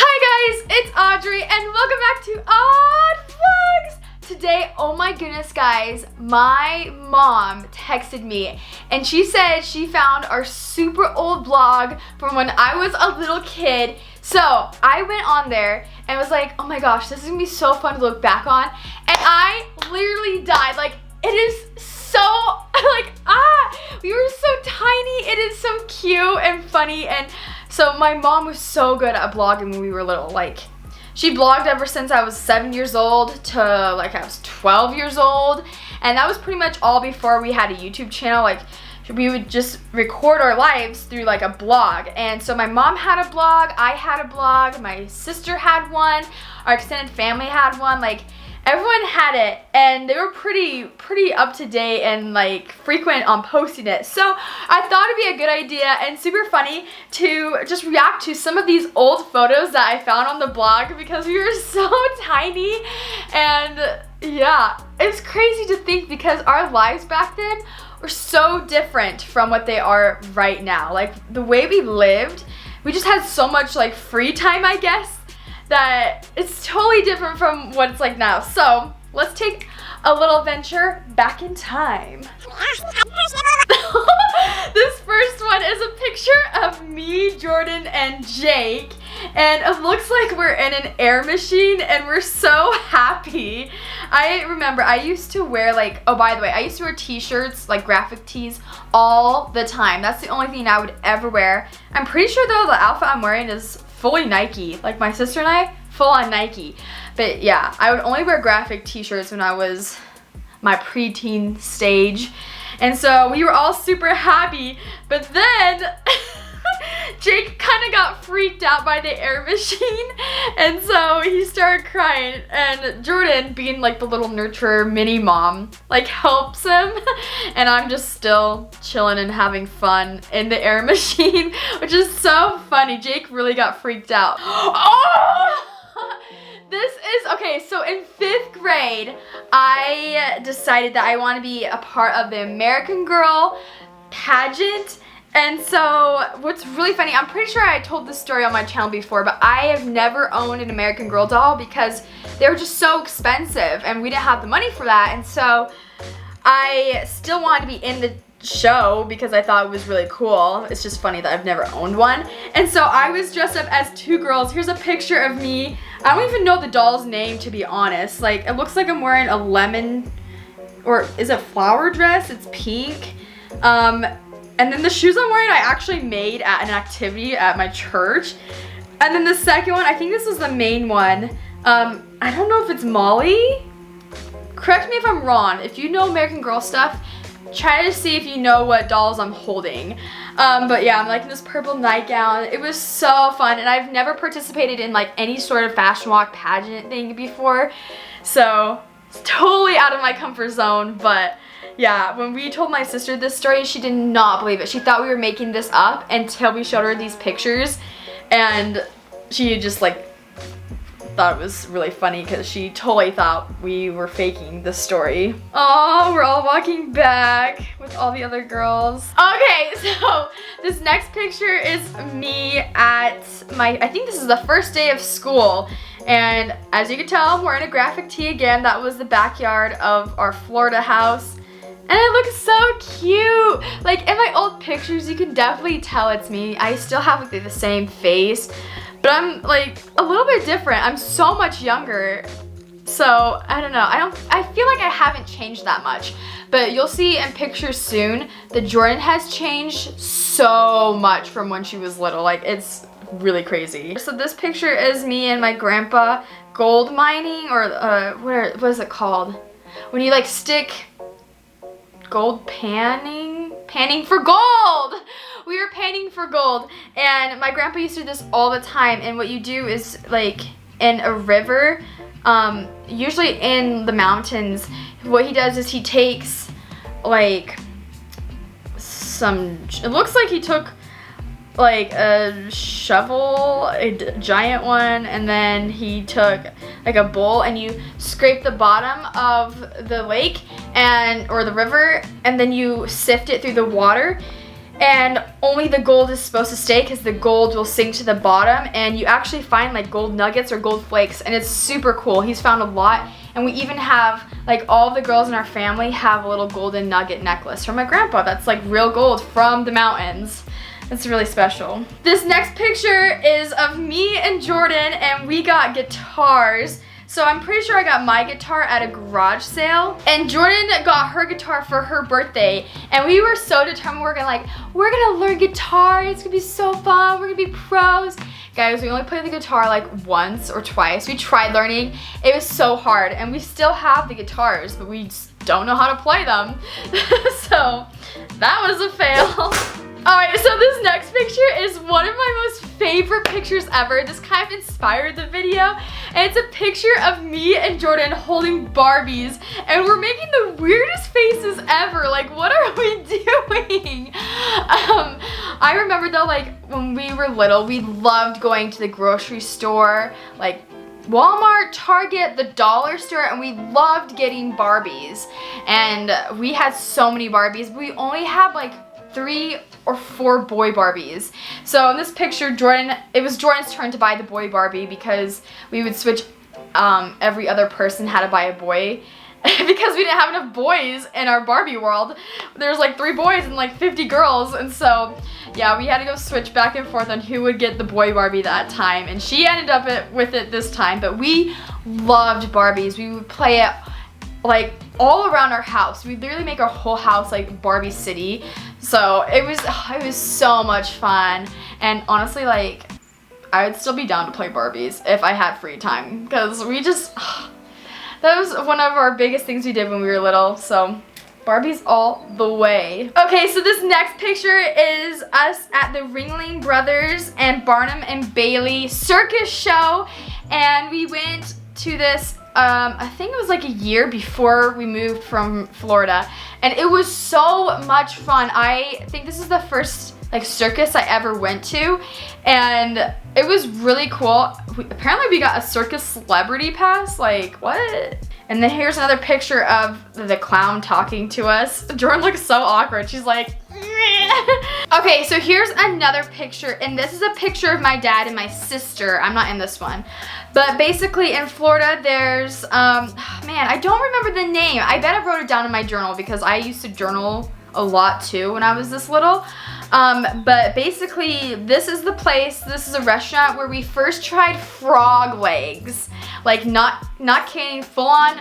Hi guys, it's Audrey and welcome back to Odd Vlogs. Today, oh my goodness guys, my mom texted me and she said she found our super old vlog from when I was a little kid. So I went on there and was like, oh my gosh, this is gonna be so fun to look back on. And I literally died. Like, it is so, we were so tiny. It is so cute and funny. And so my mom was so good at vlogging when we were little. Like, she vlogged ever since I was 7 years old to like I was 12 years old. And that was pretty much all before we had a YouTube channel. Like, we would just record our lives through like a blog. And so my mom had a blog, I had a blog, my sister had one, our extended family had one. Like, everyone had it, and they were pretty up to date and like frequent on posting it. So I thought it'd be a good idea and super funny to just react to some of these old photos that I found on the blog because we were so tiny. And yeah, it's crazy to think because our lives back then were so different from what they are right now. Like, the way we lived, we just had so much like free time, I guess, that it's totally different from what it's like now. So let's take a little venture back in time. This first one is a picture of me, Jordan, and Jake, and it looks like we're in an air machine and we're so happy. I remember I used to wear like, oh by the way, I used to wear t-shirts, like graphic tees, all the time. That's the only thing I would ever wear. I'm pretty sure though the outfit I'm wearing is fully Nike. Like, my sister and I, full on Nike. But yeah, I would only wear graphic t-shirts when I was my preteen stage. And so we were all super happy. But then Jake kind of got freaked out by the air machine. And so he started crying. And Jordan, being like the little nurturer mini mom, like helps him. And I'm just still chilling and having fun in the air machine, which is so funny. Jake really got freaked out. Oh! This is, okay, so in 5th grade, I decided that I want to be a part of the American Girl pageant. And so what's really funny, I'm pretty sure I told this story on my channel before, but I have never owned an American Girl doll because they were just so expensive and we didn't have the money for that. And so I still wanted to be in the show because I thought it was really cool. It's just funny that I've never owned one. And so I was dressed up as 2 girls. Here's a picture of me. I don't even know the doll's name, to be honest. Like, it looks like I'm wearing a lemon, or is it flower dress? It's pink. And then the shoes I'm wearing I actually made at an activity at my church. And then the second one, I think this is the main one. I don't know if it's Molly. Correct me if I'm wrong. If you know American Girl stuff, try to see if you know what dolls I'm holding. But yeah, I'm like in this purple nightgown. It was so fun, and I've never participated in like any sort of fashion walk pageant thing before. So it's totally out of my comfort zone, but yeah, when we told my sister this story, she did not believe it. She thought we were making this up until we showed her these pictures, and she just like thought it was really funny because she totally thought we were faking the story. Oh, we're all walking back with all the other girls. Okay, so this next picture is me at my, I think this is the first day of school. And as you can tell, I'm wearing a graphic tee again. That was the backyard of our Florida house. And it looks so cute. Like, in my old pictures, you can definitely tell it's me. I still have like the same face, but I'm like a little bit different. I'm so much younger. So, I don't know. I feel like I haven't changed that much. But you'll see in pictures soon that Jordan has changed so much from when she was little. Like, it's really crazy. So this picture is me and my grandpa gold mining, or what is it called? When you like stick gold panning for gold. We were panning for gold, and my grandpa used to do this all the time. And what you do is, like, in a river, usually in the mountains, what he does is he takes like it looks like he took like a shovel, a giant one, and then he took like a bowl, and you scrape the bottom of the lake or the river, and then you sift it through the water. and only the gold is supposed to stay because the gold will sink to the bottom, and you actually find like gold nuggets or gold flakes, and it's super cool. He's found a lot, and we even have, like, all the girls in our family have a little golden nugget necklace from my grandpa that's like real gold from the mountains. It's really special. This next picture is of me and Jordan, and we got guitars. So I'm pretty sure I got my guitar at a garage sale, and Jordan got her guitar for her birthday, and we were so determined. We're gonna learn guitar. It's gonna be so fun. We're gonna be pros. Guys, we only played the guitar like once or twice. We tried learning. It was so hard, and we still have the guitars, but we just don't know how to play them. So that was a fail. Alright, so this next picture is one of my most favorite pictures ever. This kind of inspired the video, and it's a picture of me and Jordan holding Barbies, and we're making the weirdest faces ever. Like, what are we doing? I remember though, like, when we were little, we loved going to the grocery store, like Walmart, Target, the dollar store, and we loved getting Barbies. And we had so many Barbies, but we only had like 3 or 4 boy Barbies. So in this picture, it was Jordan's turn to buy the boy Barbie because we would switch, every other person had to buy a boy because we didn't have enough boys in our Barbie world. There's like 3 boys and like 50 girls, and so yeah, we had to go switch back and forth on who would get the boy Barbie that time, and she ended up with it this time. But we loved Barbies. We would play it like all around our house. We'd literally make our whole house like Barbie City. So it was so much fun, and honestly, like, I would still be down to play Barbies if I had free time, because we just, that was one of our biggest things we did when we were little. So Barbies all the way. Okay, so this next picture is us at the Ringling Brothers and Barnum and Bailey circus show, and we went to this I think it was like a year before we moved from Florida, and it was so much fun. I think this is the first like circus I ever went to, and it was really cool. Apparently we got a circus celebrity pass, like what? And then here's another picture of the clown talking to us. Jordan looks so awkward. She's like, okay, so here's another picture, and this is a picture of my dad and my sister. I'm not in this one. But basically in Florida, there's, man, I don't remember the name. I bet I wrote it down in my journal because I used to journal a lot too when I was this little. But basically, this is the place, this is a restaurant where we first tried frog legs. Like, not kidding, full-on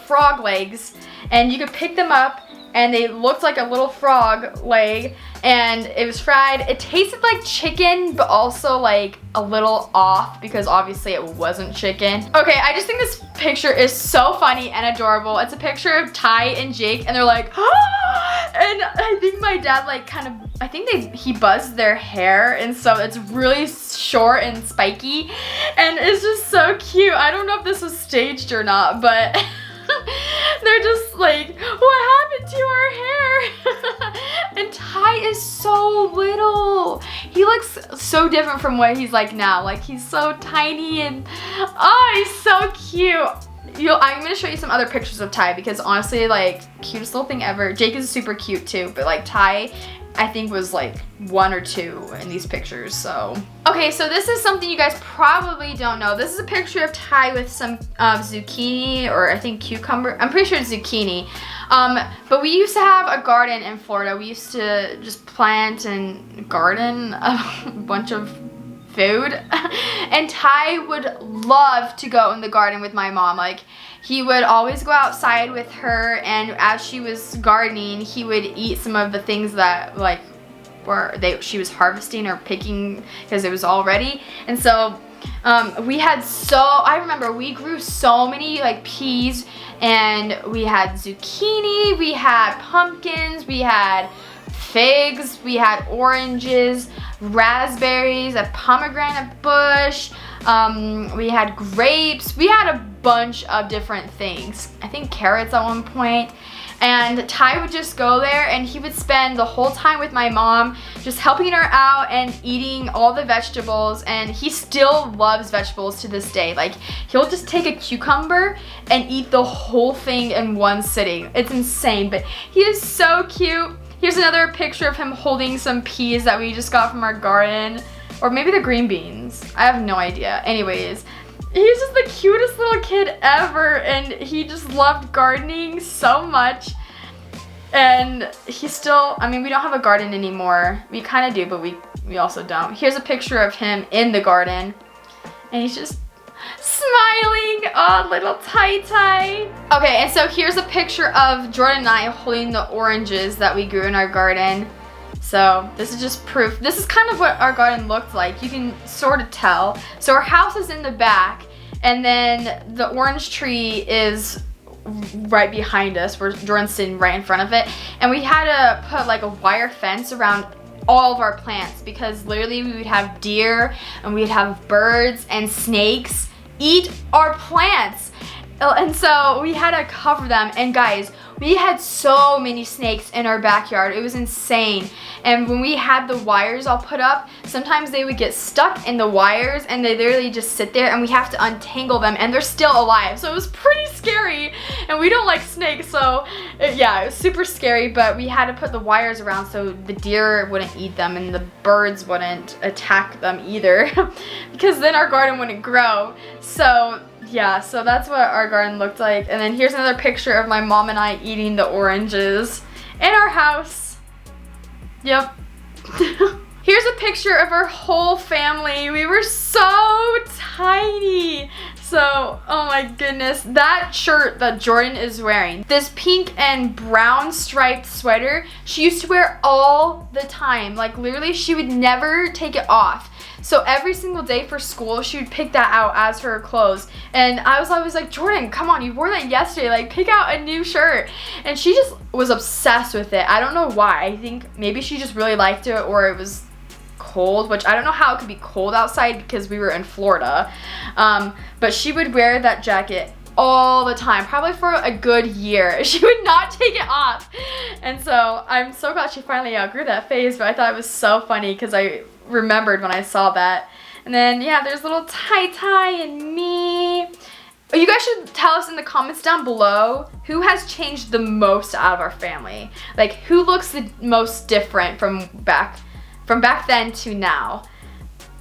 frog legs. And you could pick them up, and they looked like a little frog leg, and it was fried. It tasted like chicken, but also like a little off because obviously it wasn't chicken. Okay, I just think this picture is so funny and adorable. It's a picture of Ty and Jake, and they're like, ah! And I think my dad like I think he buzzed their hair, and so it's really short and spiky, and it's just so cute. I don't know if this was staged or not, but they're just like, what happened to our hair? And Ty is so little. He looks so different from what he's like now. Like, he's so tiny, and oh, he's so cute. I'm gonna show you some other pictures of Ty because honestly, like, cutest little thing ever. Jake is super cute too, but like Ty, I think was like 1 or 2 in these pictures, so. Okay, so this is something you guys probably don't know. This is a picture of Ty with some zucchini, or I think cucumber. I'm pretty sure it's zucchini. But we used to have a garden in Florida. We used to just plant and garden a bunch of food. And Ty would love to go in the garden with my mom. Like, he would always go outside with her, and as she was gardening, he would eat some of the things that like she was harvesting or picking because it was all ready. And so I remember we grew so many like peas, and we had zucchini, we had pumpkins, we had figs, we had oranges, raspberries, a pomegranate bush, we had grapes, we had a bunch of different things. I think carrots at one point. And Ty would just go there, and he would spend the whole time with my mom just helping her out and eating all the vegetables, and he still loves vegetables to this day. Like, he'll just take a cucumber and eat the whole thing in one sitting. It's insane, but he is so cute. Here's another picture of him holding some peas that we just got from our garden. Or maybe the green beans. I have no idea. Anyways, he's just the cutest little kid ever, and he just loved gardening so much. And he's still, I mean, we don't have a garden anymore. We kind of do, but we also don't. Here's a picture of him in the garden, and he's just smiling. Oh, little tie-tie. Okay, and so here's a picture of Jordan and I holding the oranges that we grew in our garden. So this is just proof. This is kind of what our garden looked like. You can sort of tell. So our house is in the back, and then the orange tree is right behind us, where Jordan's sitting right in front of it. And we had to put like a wire fence around all of our plants, because literally we would have deer and we'd have birds and snakes eat our plants. And so we had to cover them. And guys, we had so many snakes in our backyard. It was insane. And when we had the wires all put up, sometimes they would get stuck in the wires and they literally just sit there, and we have to untangle them, and they're still alive. So it was pretty scary, and we don't like snakes, so yeah, it was super scary. But we had to put the wires around so the deer wouldn't eat them and the birds wouldn't attack them either, because then our garden wouldn't grow. So yeah, so that's what our garden looked like. And then here's another picture of my mom and I eating the oranges in our house. Yep. Here's a picture of our whole family. We were so tiny. So, oh my goodness, that shirt that Jordan is wearing, this pink and brown striped sweater, she used to wear all the time. Like literally, she would never take it off. So every single day for school, she would pick that out as her clothes. And I was always like, Jordan, come on, you wore that yesterday. Like, pick out a new shirt. And she just was obsessed with it. I don't know why. I think maybe she just really liked it, or it was cold, which I don't know how it could be cold outside because we were in Florida. But she would wear that jacket all the time, probably for a good year. She would not take it off. And so I'm so glad she finally outgrew that phase, but I thought it was so funny because I remembered when I saw that. And then yeah, there's little tie-tie and me. You guys should tell us in the comments down below who has changed the most out of our family. Like, who looks the most different from back then to now.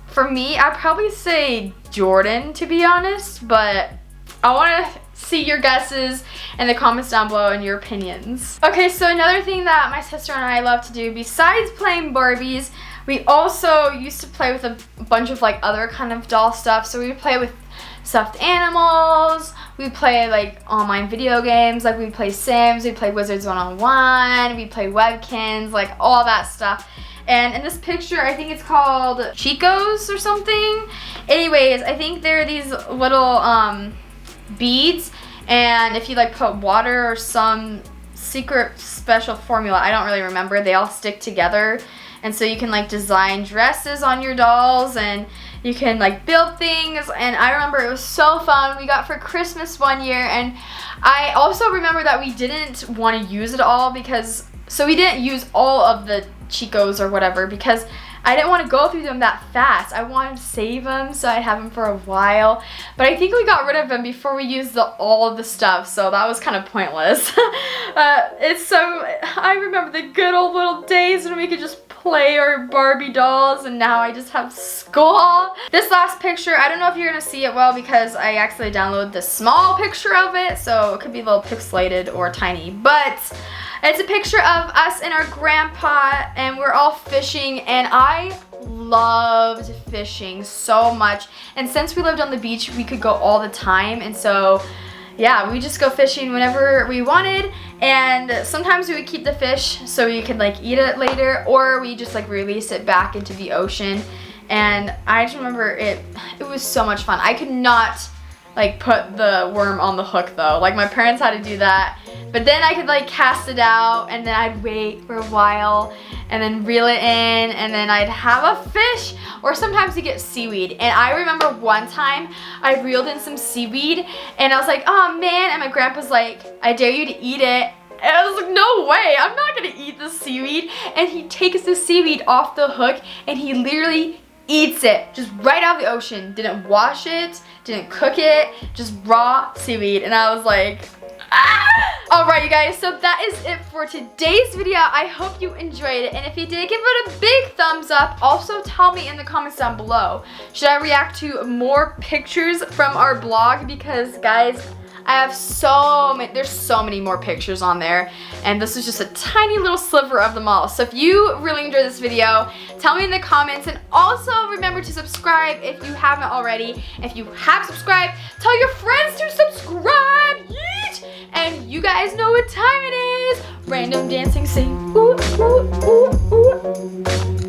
For me, I'd probably say Jordan, to be honest, but I want to see your guesses in the comments down below and your opinions. Okay, so another thing that my sister and I love to do besides playing Barbies, we also used to play with a bunch of like other kind of doll stuff. So we would play with stuffed animals, we play like online video games, like we play Sims, we play Wizards 101, we play Webkins, like all that stuff. And in this picture, I think it's called Chico's or something. Anyways, I think there are these little beads, and if you like put water or some secret special formula, I don't really remember, they all stick together. And so you can like design dresses on your dolls, and you can like build things. And I remember it was so fun. We got for Christmas one year, and I also remember that we didn't want to use it all because, so we didn't use all of the Chicos or whatever because I didn't want to go through them that fast. I wanted to save them so I'd have them for a while. But I think we got rid of them before we used all of the stuff, so that was kind of pointless. I remember the good old little days when we could just play our Barbie dolls, and now I just have school. This last picture, I don't know if you're gonna see it well because I actually downloaded the small picture of it, so it could be a little pixelated or tiny, but it's a picture of us and our grandpa, and we're all fishing, and I loved fishing so much. And since we lived on the beach, we could go all the time, and so yeah, we just go fishing whenever we wanted. And sometimes we would keep the fish so we could like eat it later, or we just like release it back into the ocean. And I just remember it was so much fun. I could not like put the worm on the hook though. Like my parents had to do that. But then I could like cast it out, and then I'd wait for a while and then reel it in, and then I'd have a fish, or sometimes you get seaweed. And I remember one time I reeled in some seaweed, and I was like, oh man, and my grandpa's like, I dare you to eat it. And I was like, no way, I'm not gonna eat the seaweed. And he takes the seaweed off the hook, and he literally eats it just right out of the ocean. Didn't wash it, didn't cook it, just raw seaweed. And I was like, ah! Alright, you guys, so that is it for today's video. I hope you enjoyed it, and if you did, give it a big thumbs up. Also, tell me in the comments down below, should I react to more pictures from our blog? Because, guys, I have there's so many more pictures on there, and this is just a tiny little sliver of them all. So if you really enjoyed this video, tell me in the comments, and also remember to subscribe if you haven't already. If you have subscribed, tell your friends to subscribe, yeet! And you guys know what time it is. Random dancing, sing, ooh, ooh, ooh, ooh.